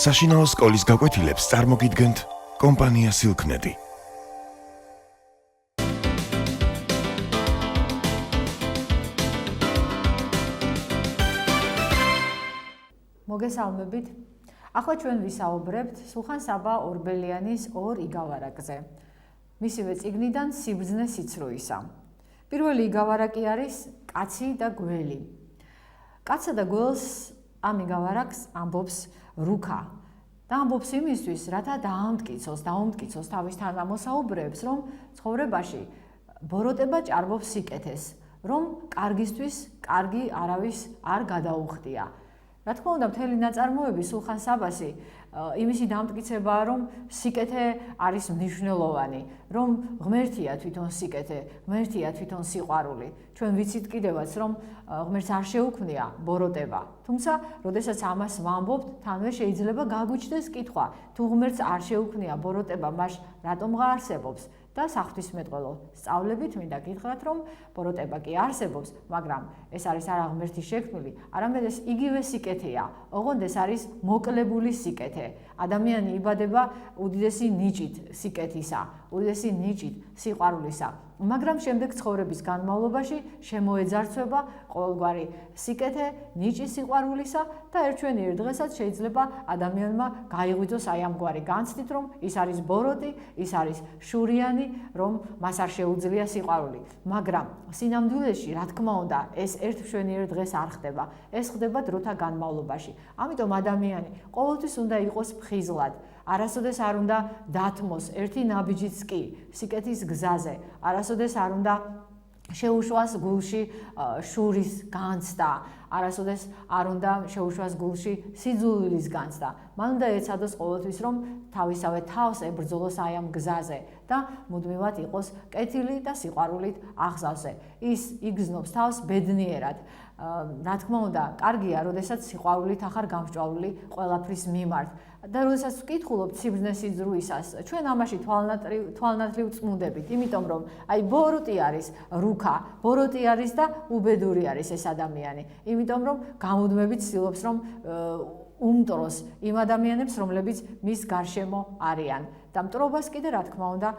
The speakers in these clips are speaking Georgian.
საშინაო სკოლის გაკვეთილებს წარმოგიდგენთ კომპანია სილქნეტი. მოგესალმებით. ახლა ჩვენ ვისაუბრებთ სულხან-საბა ორბელიანის ორ იგავარაკზე. მისივე წიგნიდან სიბრძნე სიცრუისა. პირველი იგავარაკი არის კაცი და გველი. კაცსა და გველს ამ იგავარაკს ამბობს რუქა. და ამბობს იმისთვის, რათა დაუმტკიცოს თავის თანამოსაუბრეებს, რომ ცხოვრებაში ბოროტება ჭარბობს სიკეთეს, რომ კარგისთვის კარგი არავის არ გადაუხდია. რა თქმა უნდა, მთელი ნაწარმოები სულხან-საბასი იმისი დამტკიცებაა, რომ სიკეთე არის მნიშვნელოვანი, რომ ღმერთია თვითონ სიკეთე, ღმერთია თვითონ სიყვარული. ჩვენ ვიცით კიდევაც, რომ ღმერთს არ შეუქმნია ბოროტება. თუმცა, როდესაც ამას ვამბობთ, თანვე შეიძლება გაგვიჩნდეს კითხვა, თუ ღმერთს არ შეუქმნია ბოროტება, მაშ რატომ არსებობს? და საღვთისმეტყველო სწავლებით მინდა გითხრათ, რომ ბოროტება კი არსებობს, მაგრამ ეს არის არა ღმერთის შექმნილი, არამედ ეს იგივე სიკეთეა, ოღონდ ეს არის მოკლებული სიკეთე. ადამიანი იბადება უდიდესი ნიჭით სიკეთისა, უდიდესი ნიჭით სიყვარულისა, მაგრამ შემდეგ ცხოვრების განმავლობაში შემოეძარცვება ყოველგვარი სიკეთე, ნიჭი სიყვარულისა და ერთვენიერ დღესაც შეიძლება ადამიანმა გაიღვიძოს აი ამგვარი განცდით, რომ ის არის ბოროტი, ის არის შურიანი, რომ მას არ შეუძლია სიყვარული. მაგრამ სინამდვილეში, რა თქმა უნდა, ეს ერთშვენიერ დღეს არ ხდება. ეს ხდება დროთა განმავლობაში. ამიტომ ადამიანი ყოველთვის უნდა იყოს ფხიზლად. არასოდეს არ უნდა დათმოს ერთი ნაბიჯიც კი სიკეთის გზაზე. არასოდეს არ უნდა შეუშვას გულში შურის განცდა. არასოდეს არ უნდა შეუშვას გულში სიძულვილის განცდა. მან უნდა ეცადოს ყოველთვის, რომ თავისავე თავს ებრძოლოს აი ამ გზაზე და მუდმივად იყოს კეთილი და სიყვარულით აღზავზე. ის იგრძნობს თავს ბედნიერად. რა თქმა უნდა, კარგია, როდესაც სიყვარულით ახარ გამსჭვალული ყველაფრის მიმართ. და როდესაც ვკითხულობთ სიბრძნე სიძრუისას, ჩვენ ამაში თვალნათლივ წმუნდებით, იმიტომ რომ აი ბოროტი არის რუქა, ბოროტი არის და უბედური არის ეს ადამიანი. იმიტომ რომ გამუდმებით ცდილობს, რომ უმტროს იმ ადამიანებს, რომლებიც მის გარშემო არიან. და მტრობას კიდე რა თქმა უნდა,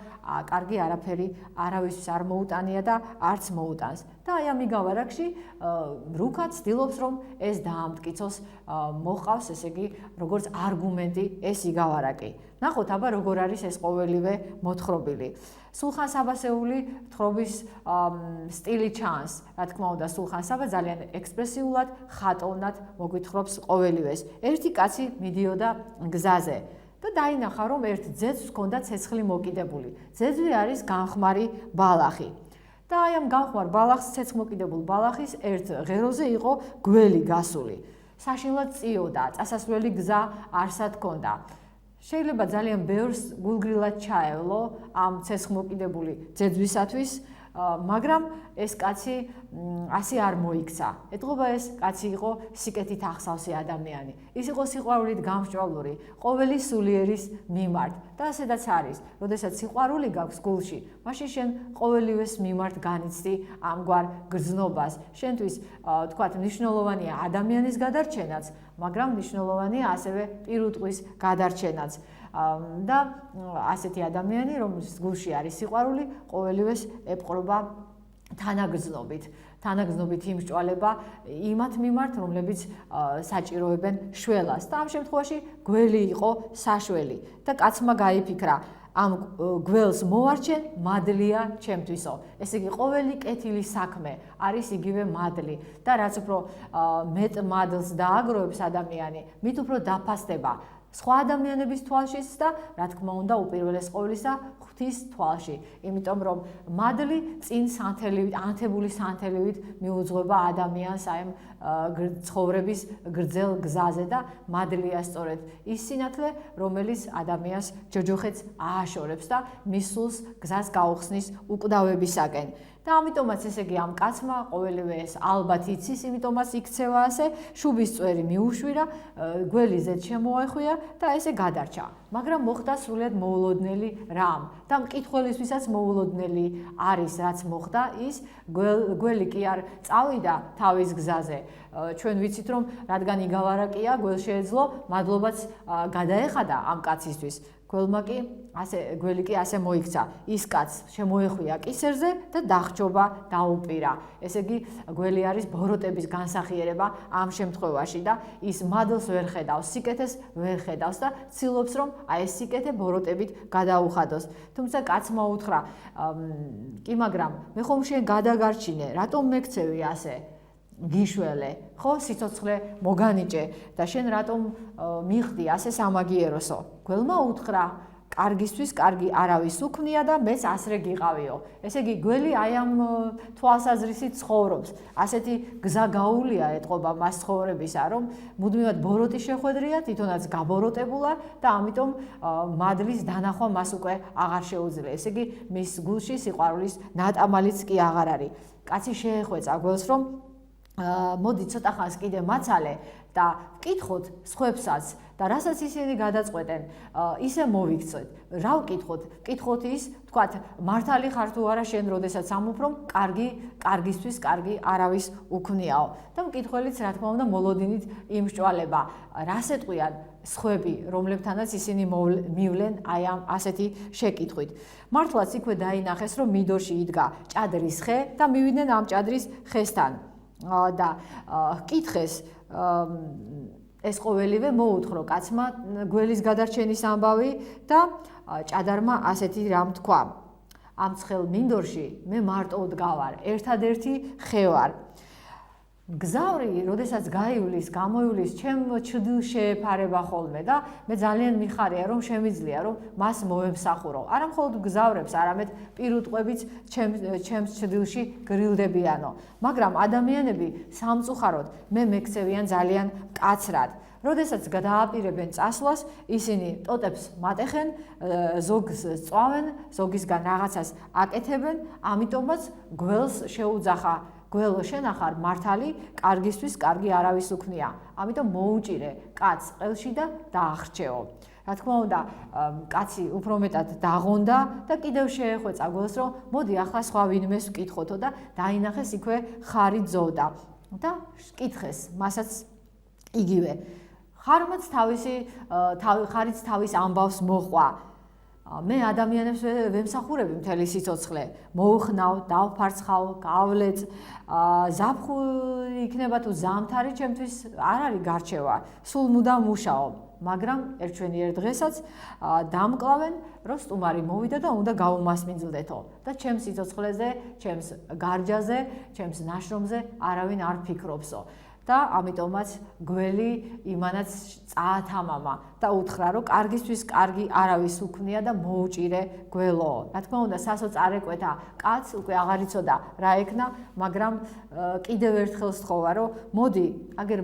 კარგი არაფერი არავისთვის არ მოუტანია და არც მოუტანს. და აი ამ იგავარაკში რუქა ცდილობს, რომ ეს დაამტკიცოს, მოყავს, ესე იგი, როგორც არგუმენტი ეს იგავარაკი. ნახოთ აბა როგორ არის ეს ყოველივე მოთხრობილი. სულხან-საბასეული თხრობის სტილი ჩანს. რა თქმა უნდა, სულხან-საბა ძალიან ექსპრესიულად, ხატოვნად მოგვითხრობს ყოველივეს. ერთი კაცი მიდიოდა გზაზე. და დაინახა, რომ ერთ ძეძვს ჰქონდა ცეცხლი მოკიდებული. ძეძვი არის განხმარი ბალახი. და აი ამ განხმარ ბალახს, ცეცხლმოკიდებულ ბალახის ერთ ღეროზე იყო გველი გასული. საშინლად წიოდა, წასასვლელი გზა არსად ჰქონდა. შეიძლება ძალიან ბევრს გულგრილად ჩაევლო ამ ცეცხლმოკიდებული ძეძვისათვის, მაგრამ ეს კაცი ასე არ მოიქცა. ეტყობა ეს კაცი იყო სიკეთით ახსავსე ადამიანი. ის იყო სიყვარულით გამსჭვალული ყოველი სულიერის მიმართ. და ასედაც არის, როდესაც სიყვარული გაქვს გულში, მაშინ შენ ყოველივეს მიმართ განიცდი ამგვარ გრძნობას. შენთვის თქვათ მნიშვნელოვანია ადამიანის გადარჩენაც, მაგრამ მნიშვნელოვანია ასევე პირუტყვის გადარჩენაც. და ასეთი ადამიანი, რომლის გულში არის სიყვარული, ყოველივეს ეპყრობა თანაგრძნობით იმსჭვალება იმათ მიმართ, რომლებიც საჭიროებენ შველას. და ამ შემთხვევაში გველი იყო საშველი. და კაცმა გაიფიქრა, ამ გველს მოვარჩენ, მადლია ჩემთვისო. ესე იგი, ყოველი კეთილი საქმე არის იგივე მადლი. და რაც უფრო მეტ მადლს დააგროვებს ადამიანი, მით უფრო დაფასდება სხვა ადამიანების თვალშიც და რა თქმა უნდა, უპირველეს ყოვლისა ღვთის თვალში. იმიტომ რომ მადლი წინ სანთელივით, ანთებული სანთელივით მიუძღვება ადამიანს აი ცხოვრების გრძელ გზაზე და მადლია სწორედ ის სინათლე, რომელიც ადამიანს ჯოჯოხეთს ააშორებს და მის სულს გზას გაუხსნის უკვდავებისაკენ. და ამიტომაც ესე იგი ამ კაცმა ყოველივე ეს ალბათ იცის, იმიტომაც იქცევა ასე, შუბის წვერი მიუშვირა, გველი ზედ შემოახვია და ესე გადარჩა. მაგრამ მოხდა სრულიად მოულოდნელი რამ და მკითხველისთვისაც მოულოდნელი არის რაც მოხდა ის გველი კი არ წავიდა თავის გზაზე ჩვენ ვიცით რომ რადგან იგავარაკია გველს შეეძლო მადლობაც გადაეხადა ამ კაცისთვის გველმა კი გველი კი ასე მოიქცა ის კაც შემოეხვია კისერზე და დახრჩობა დაუპირა ესე იგი გველი არის ბოროტების განსახიერება ამ შემთხვევაში და ის მადლს ვერ ხედავს სიკეთეს ვერ ხედავს და ცდილობს რომ აი ეს სიკეთე ბოროტებით გადაუხადოს თუმცა კაცმა უთხრა კი მაგრამ მე ხომ შენ გადაგარჩინე რატომ მეკცევი ასე გიშველე ხო სიცოცხლე მოგანიჭე და შენ რატომ მიხდი ასე სამაგიეროსო გველმა უთხრა კარგისთვის კარგი არავის უქმნია და მეც ასრე გიყავიო ესე იგი გველი აი ამ თვალსაზრისით ცხოვრობს ასეთი გზა გაუვლია ეტყობა მას ცხოვრებისა რომ მუდმივად ბოროტი შეხვედრია თვითონაც გაბოროტებულა და ამიტომ მადლის დანახვა მას უკვე აღარ შეუძლია ესე იგი მის გულში სიყვარულის ნატამალიც კი აღარ არის კაცი შეეხვეწა გველს რომ მოდი ცოტა ხანს კიდე მაცალე და ვკითხოთ სხვებსაც და რასაც ისინი გადაწყვეტენ ისე მოვიქცეთ რა ვკითხოთ ვკითხოთ ის თქვათ მართალი ხარ თუ არა შენ როდესაც ამოფრომ კარგისთვის კარგი არავის უქმნიაო და მკითხველიც რა თქმა უნდა მოლოდინით იმსჭვალება რას ეტყვიან სხვები რომლებთანაც ისინი მივლენ აი ამ ასეთი შეკითხვით მართლაც იქვე დაინახეს რომ მიდორში იდგა ჭადრის ხე და მივიდნენ ამ ჭადრის ხესთან და კითხეს ეს ყოველივე მოუთხრო კაცმა გველის გადარჩენის ამბავი და ჭადარმა ასეთი რამ თქვა ამ ცხელ მინდორში მე მარტო დგავარ ერთადერთი ხე ვარ გზავრი, როდესაც გაივლის, გამოივლის, ჩემ ჩრდილ შეეფარება ხოლმე და მე ძალიან მიხარია რომ შემიძლია რომ მას მოემსახურო. არა მხოლოდ გზავრებს, არამედ პირუტყვებიც ჩემს ჩრდილში გრილდებიანო. მაგრამ ადამიანები სამწუხაროდ მე მეკცევიან ძალიან მკაცრად. როდესაც გადააპირებენ წასვლას, ისინი ტოტებს მატეხენ, ზოგს წვავენ, ზოგისგან რაღაცას აკეთებენ, ამიტომაც გველს შეუძახა გველო შენ ახარ მართალი, კარგისთვის კარგი არავის უქმნია. ამიტომ მოუჭირე კაცს ყელში და დაახრჩეო. რა თქმა უნდა, კაცი უფრო მეტად დაღონდა და კიდევ შეეხვეწა გველს, რომ მოდი ახლა სხვა ვინმეს ვკითხოთო და დაინახეს იქვე ხარი ძოვდა და კითხეს, მასაც იგივე. ხარმაც ხარიც თავის ამბავს მოყვა. მე ადამიანებს ვემსახურები მთელი სიცოცხლე, მოუხნავ, დავფარცხავ, გავლეწ, ზაფხული იქნება თუ ზამთარი ჩემთვის არ არის გარჩევა, სულ მუდამ მუშაობ, მაგრამ ერთვენიერ დღესაც დამკლავენ, რომ სტუმარი მოვიდა და უნდა გავუმასპინძლდეთო და ჩემს სიცოცხლეზე, ჩემს გარჯაზე, ჩემს ნაშრომზე არავინ არ ფიქრობსო. და ამიტომაც გველი იმანაც წაათამამა და უთხრა რომ კარგისთვის კარგი არავის უქმნია და მოუჭირე გველო. რა თქმა უნდა, სასო წარეკვეთა კაცს უკვე აღარ იცოდა რა ეკნა, მაგრამ კიდევ ერთხელ სთხოვა რომ მოდი, აგერ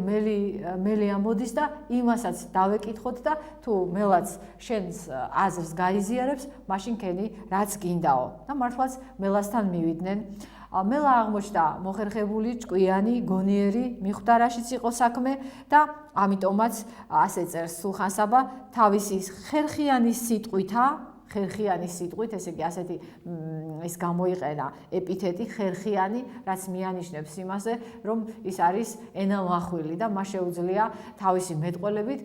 მელი ამოდის და იმასაც დავეკითხოთ და თუ მელაც შენს აზრს გაიზიარებს, მაშინ კენი რაც გინდაო. და მართლაც მელასთან მივიდნენ. მელა აღმოჩნდა მოხერხებული, ჭკვიანი, გონიერი, მიხვდა რაშიც იყო საქმე და ამიტომაც ასე წერს სულხან-საბა თავისი ხერხიანი სიტყვით, ესე იგი ასეთი ის გამოიყენა ეპითეტი ხერხიანი, რაც მიანიშნებს იმაზე, რომ ის არის ენამახვილი და მას შეუძლია თავისი მეტყველებით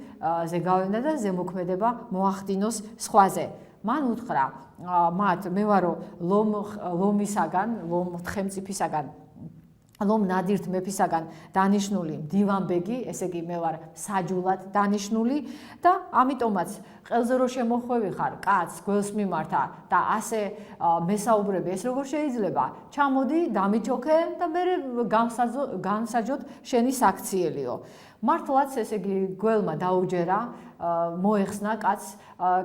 ზეგავლენა და ზემოქმედება მოახდინოს სხვაზე. მან უთხრა მათ მე ვარო ლომისაგან, თხემწიფისაგან, ლომ ნადირთ მეფისაგან დანიშნული მდივანბეგი, ესე იგი მე ვარ საჯულად დანიშნული და ამიტომაც ყელზე რო შემოხვევი ხარ, კაცს გველს მიმართა და ასე მესაუბრები, ეს როგორ შეიძლება? ჩამოდი, დამიჩოქე და მე განსაჯოთ შენი საქციელიო. მართლაც ესე იგი გველმა დაუჯერა, მოეხსნა კაცს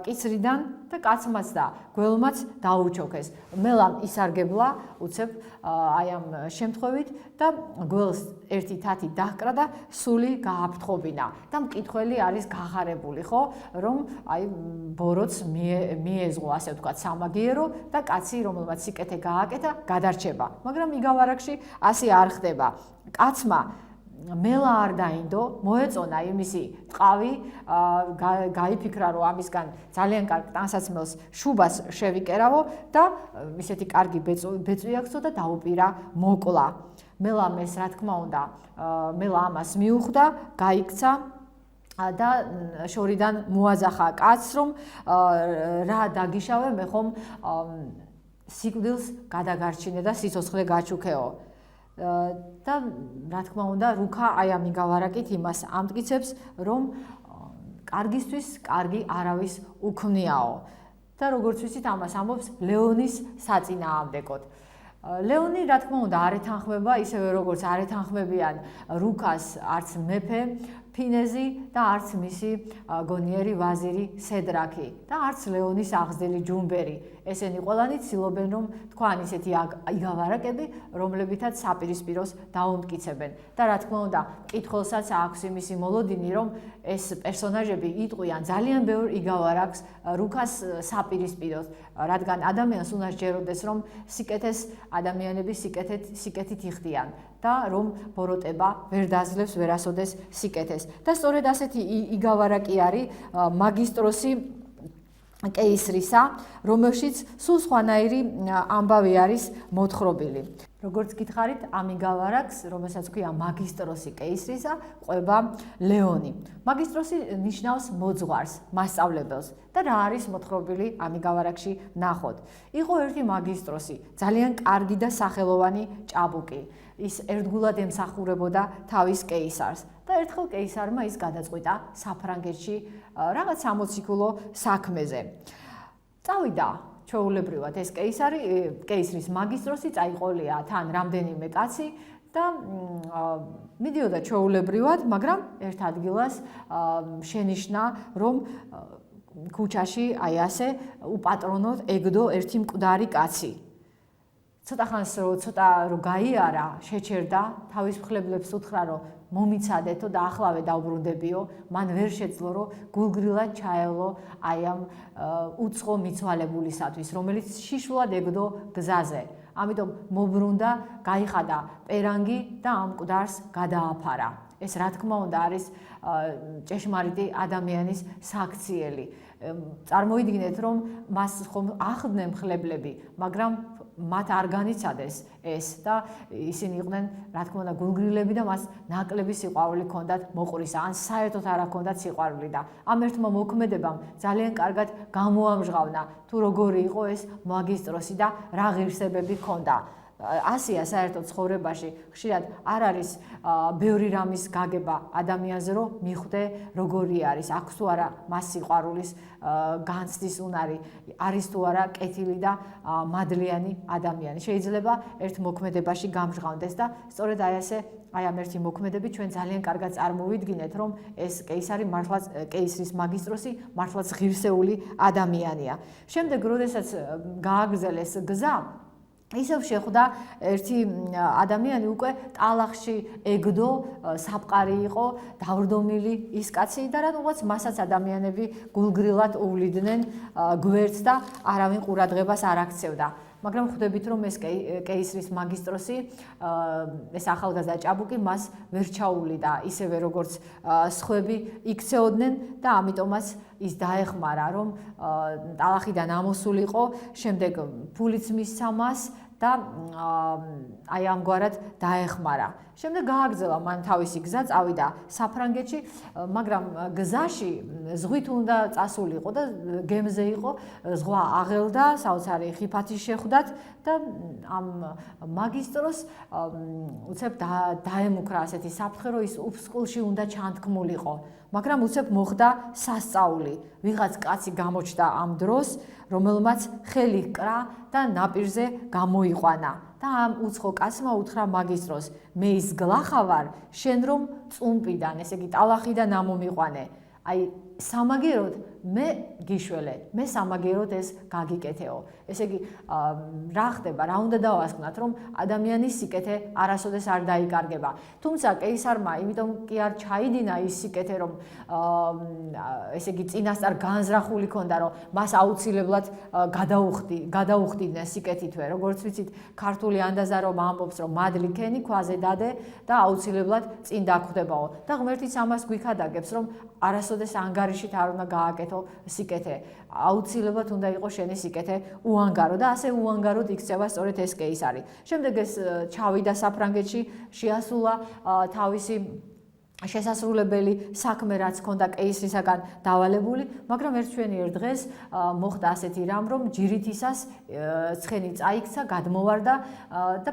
კიცრიდან და კაცმაც და გველმაც დაუჩოქეს. მელამ ისარგებლა უცებ აი ამ შემთხვევით და გველს ერთი თათი დაჰკრა და სული გააფრთხობინა და მკითხველი არის გახარებული, ხო, რომ აი ბოროტს მიეზღო, ასე ვთქვათ, სამაგიერო და კაცი, რომელმაც სიკეთე გააკეთა, გადარჩება. მაგრამ იგავ არაკში ასე არ ხდება. კაცმა მელა არ დაინდო, მოეწონა იმისი ტყავი, გაიფიქრა რომ ამისგან ძალიან კარგ ტანსაცმელს შუბას შევიკერავო და ისეთი კარგი ბეწვი აქვს და დაუპირა მოკლა. მელამ ეს რა თქმა უნდა, მელა ამას მიუხვდა, გაიქცა და შორიდან მოაძახა კაცს რომ რა დაგიშავე მე ხომ სიკვდილს გადაგარჩინე და სიცოცხლე გაჩუქეო. და რა თქმა უნდა რუქა აი ამ იგავარაკით იმას ამტკიცებს რომ კარგისთვის კარგი არავის უქმნიაო და როგორც ვიცით ამას ამბობს ლეონის საწინააღმდეგოდ. ლეონი რა თქმა უნდა არ ეთანხმება ისევე როგორც არ ეთანხმებიან რუქას არც მეფე ფინეზი და არც მისი გონიერი ვაზირი სედრაკი და არც ლეონის აღზრდილი ჯუმბერი. ესენი ყველანი ცდილობენ რომ თქვან ისეთი იგავარაკები, რომლებითაც საპირისპიროს დაუმტკიცებენ. და რა თქმა უნდა, მკითხველსაც აქვს იმისი მოლოდინი, რომ ეს პერსონაჟები იტყვიან ძალიან ბევრ იგავარაკს რუქას საპირისპიროს, რადგან ადამიანს უნდა სჯეროდეს, რომ სიკეთეს ადამიანები სიკეთით იხდიან და რომ ბოროტება ვერ დაძლევს ვერასოდეს სიკეთეს. და სწორედ ასეთი იგავარაკი არის მაგისტროსი კეისრისა, რომელშიც სულ სხვანაირი ამბავი არის მოთხრობილი. როგორც გითხარით, ამ იგავარაკს, რომელსაც ქვია მაგისტროსი კეისრისა, ყვება ლეონი. მაგისტროსი ნიშნავს მოძღვარს, მასწავლებელს და რა არის მოთხრობილი ამ იგავარაკში ნახოთ. იყო ერთი მაგისტროსი, ძალიან კარგი და სახელოვანი ჭაბუკი. ის ერთგულად ემსახურებოდა თავის კეისარს. და ერთხელ კეისარმა ის გადაწყვიტა საფრანგეთში რაღაც სამოციქულო საქმეზე. წავიდა ჩვეულებრივად ეს კეისრის მაგისტროსი, წაიყოლია თან რამდენიმე კაცი და მიდიოდა ჩვეულებრივად, მაგრამ ერთ ადგილას შენიშნა, რომ ქუჩაში აი ასე უპატრონოდ ეგდო ერთი მკვდარი კაცი. ცოტა ხანს რომ გაიარა, შეჩერდა, თავის მხლებლებს უთხრა, რომ მომიცადეთო და ახლავე დავბრუნდებიო, მან ვერ შეძლო, რომ გულგრილად ჩაელო აი ამ უცხო მიცვალებულისათვის, რომელიც შიშულად ეგდო გზაზე. ამიტომ მობრუნდა, გაიხადა პერანგი და ამ მკვდარს გადააფარა. ეს რა თქმა უნდა არის ჭეშმარიტი ადამიანის საქციელი. წარმოიდგინეთ, რომ მას ხომ ახდნენ მხლებლები, მაგრამ მათ არ განიცადეს ეს და ისინი იყვნენ რა თქმა უნდა გულგრილები და მას ნაკლები სიყვარული ჰქონდათ მოყვრისა, ან საერთოდ არ ჰქონდათ სიყვარული და ამ ერთმა მოქმედებამ ძალიან კარგად გამოამჟღავნა თუ როგორი იყო ეს მაგისტროსი და რა ღირსებები ჰქონდა. ასია საერთოდ ცხოვრებაში ხშირად არ არის ბევრი რამის გაგება ადამიანზე, რომ მიხვდე როგორი არის, აქვს თუ არა მას სიყვარულის განცდის უნარი, არის თუ არა კეთილი და მადლიანი ადამიანი. შეიძლება ერთ მოქმედებაში გამჟღავნდეს და სწორედ აი ამ ერთი მოქმედები ჩვენ ძალიან კარგად წარმოვიდგინეთ, რომ ეს კეისრის მაგისტროსი მართლაც ღირსეული ადამიანია. შემდეგ, როდესაც გააგრძელეს გზა, ისევ შეხვდა ერთი ადამიანი უკვე ტალახში ეგდო, საფყარი იყო, დავრდომილი ის კაცი და რატომღაც მასაც ადამიანები გულგრილად უვლიდნენ გვერდს და არავინ ყურადღებას არ აქცევდა. მაგრამ ხვდებით, რომ ეს კეისრის მაგისტროსი, ეს ახალგაზრდა ჭაბუკი მას ვერ ჩაუვლიდა ისევე როგორც სხვები იქცეოდნენ და ამიტომაც ის დაეხმარა, რომ ტალახიდან ამოსულიყო, შემდეგ ფულიც მისცა მას და აი ამგვარად დაეხმარა. შემდეგ გააგრძელა მან თავისი გზა, წავიდა საფრანგეთში, მაგრამ გზაში ზღვით უნდა წასულიყო და გემზე იყო, ზღვა აღელდა, საოცარი ხიფათი შეხვდათ და ამ მაგისტროს უცებ დაემუქრა ასეთი საფრთხე, რომ ის უფსკულში უნდა ჩანთქმულიყო. მაგრამ უცებ მოხდა სასწაული. ვიღაც კაცი გამოჩნდა ამ დროს, რომელმაც ხელი ჰკრა და ნაპირზე გამოიყვანა. და ამ უცხო კაცმა უთხრა მაგისტროს, მე ის გლახავარ, შენ რომ წუმპიდან, ესე იგი ტალახიდან ამომიყვანე. აი სამაგეროდ მე გიშველე, მე სამაგიეროდ ეს გაგიკეთეო. ესე იგი, რა ხდება, რა უნდა დავასკვნათ, რომ ადამიანის სიკეთე არასოდეს არ დაიკარგება. თუმცა კეისარმა იმიტომ კი არ ჩაიდინა ის სიკეთე, რომ ესე იგი წინასწარ განზრახული ქონდა, რომ მას აუცილებლად გადაუხდიდნენ სიკეთითვე, როგორც ვიცით, ქართული ანდაზა რომ ამბობს, რომ მადლი ქენი, ქვაზე დადე და აუცილებლად წინ დაგვხდებაო. და ღმერთიც ამას გვიქადაგებს, რომ არასოდეს ანგარიშით არ უნდა გააკეთო სიკეთე. აუცილებლად უნდა იყოს შენი სიკეთე უანგარო და ასე უანგაროდ იქცევა სწორედ ეს კეისარი. შემდეგ ეს ჩავიდა საფრანგეთში, შეასრულა თავისი შესასრულებელი საქმე, რაც ჰქონდა კეისრისაგან დავალებული, მაგრამ ერთ დღეს მოხდა ასეთი რამ, რომ ჯირითისას ცხენი წაიქცა, გადმოვარდა და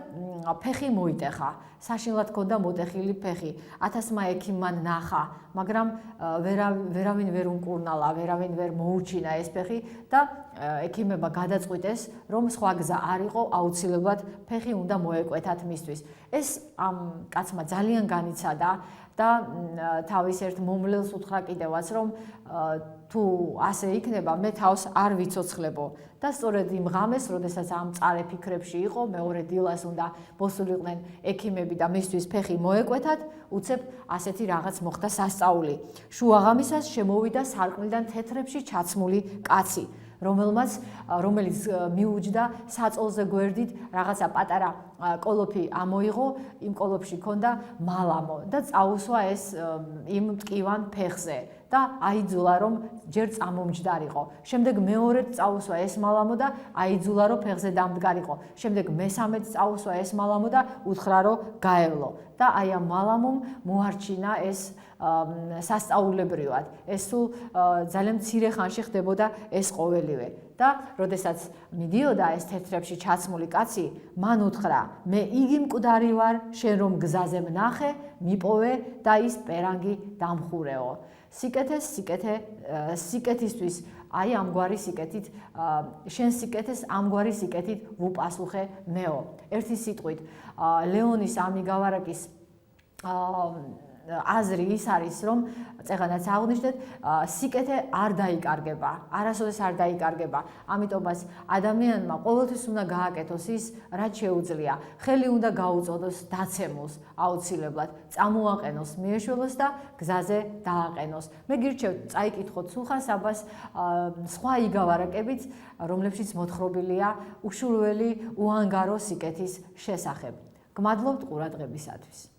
ფეხი მოიტეხა. საშინლად ჰქონდა მოტეხილი ფეხი. 1000-მა ექიმმა ნახა, მაგრამ ვერავინ ვერ უმკურნალა, ვერავინ ვერ მოუჩინა ეს ფეხი და ექიმებმა გადაწყვიტეს, რომ სხვა გზა არ იყო, აუცილებლად ფეხი უნდა მოეკვეთათ მისთვის. ეს ამ კაცმა ძალიან განიცადა და თავის ერთ მომლელს უთხრა კიდევაც, რომ თუ ასე იქნება, მე თავს არ ვიცოცხლებო. და სწორედ იმ ღამეს, როდესაც ამ მწარე ფიქრებში იყო, მეორე დილას უნდა მოსულიყვნენ ექიმები და მისთვის ფეხი მოეკვეთათ, უცებ ასეთი რაღაც მოხდა სასწაული. შუაღამისას შემოვიდა სარკმლიდან თეთრებში ჩაცმული კაცი, რომელიც მიუჯდა საწოლზე გვერდით რაღაცა პატარა კოლოფი ამოიღო, იმ კოლოფში ჰქონდა მალამო და წაუსვა ეს იმ მტკივან ფეხზე და აიძულა, რომ ჯერ წამომჯდარიყო. შემდეგ მეორედ წაუსვა ეს მალამო და აიძულა, რომ ფეხზე დამდგარიყო. შემდეგ მესამედ წაუსვა ეს მალამო და უთხრა, რომ გაევლო. და აი ამ მალამომ მოარჩინა ეს სასწაულებრივად. ეს სულ ძალიან მცირე ხანში ხდებოდა ეს ყოველივე. და როდესაც მიდიოდა ეს თეთრებში ჩაცმული კაცი, მან უთხრა, მე იგი მკვდარი ვარ, შენ რომ გზაზე ვნახე, მიპოვე და ის პერანგი დამხურეო. სიკეთისთვის აი ამგვარი სიკეთით, შენ სიკეთეს ამგვარი სიკეთით ვუპასუხე მეო. ერთი სიტყვით, ლეონის ამიგავარაკის აზრი ის არის, რომ წეღანაც აღნიშნეთ, სიკეთე არ დაიკარგება, არასოდეს არ დაიკარგება. ამიტომაც ადამიანმა ყოველთვის უნდა გააკეთოს ის, რაც შეუძლია. ხელი უნდა გაუწოდოს დაცემულს აუცილებლად, წამოაყენოს მიეშველოს და გზაზე დააყენოს. მე გირჩევთ წაიკითხოთ სულხან საბას სხვა იგავარაკებით, რომლებშიც მოთხრობილია უშურველი უანგარო სიკეთის შესახებ. გმადლობთ ყურადღებისათვის.